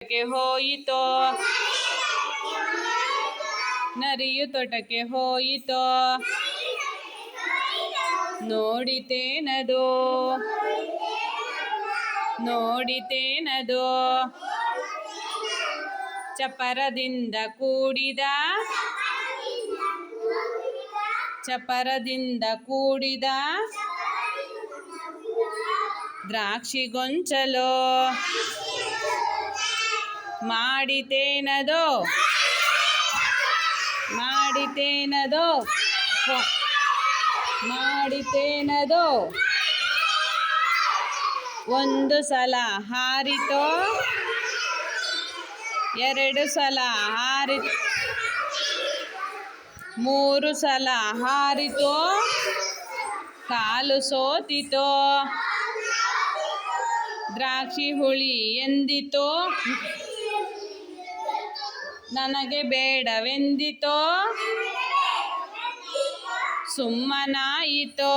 ತೋಟಕ್ಕೆ ಹೋಯಿತೋ, ನರಿಯು ತೋಟಕ್ಕೆ ಹೋಯಿತೋ, ನೋಡಿತೇನದು ನೋಡಿತೇನದು ಚಪರದಿಂದ ಕೂಡಿದ ದ್ರಾಕ್ಷಿ ಗೊಂಚಲು ಮಾಡಿತೇನದು ಒಂದು ಸಲ ಹಾರಿತೋ, ಎರಡು ಸಲ ಹಾರಿತು, ಮೂರು ಸಲ ಹಾರಿತೋ, ಕಾಲು ಸೋತಿತೋ, ದ್ರಾಕ್ಷಿ ಹುಳಿ ಎಂದಿತೋ, ನನಗೆ ಬೇಡವೆಂದಿತೋ, ಸುಮ್ಮನಾಯಿತೋ.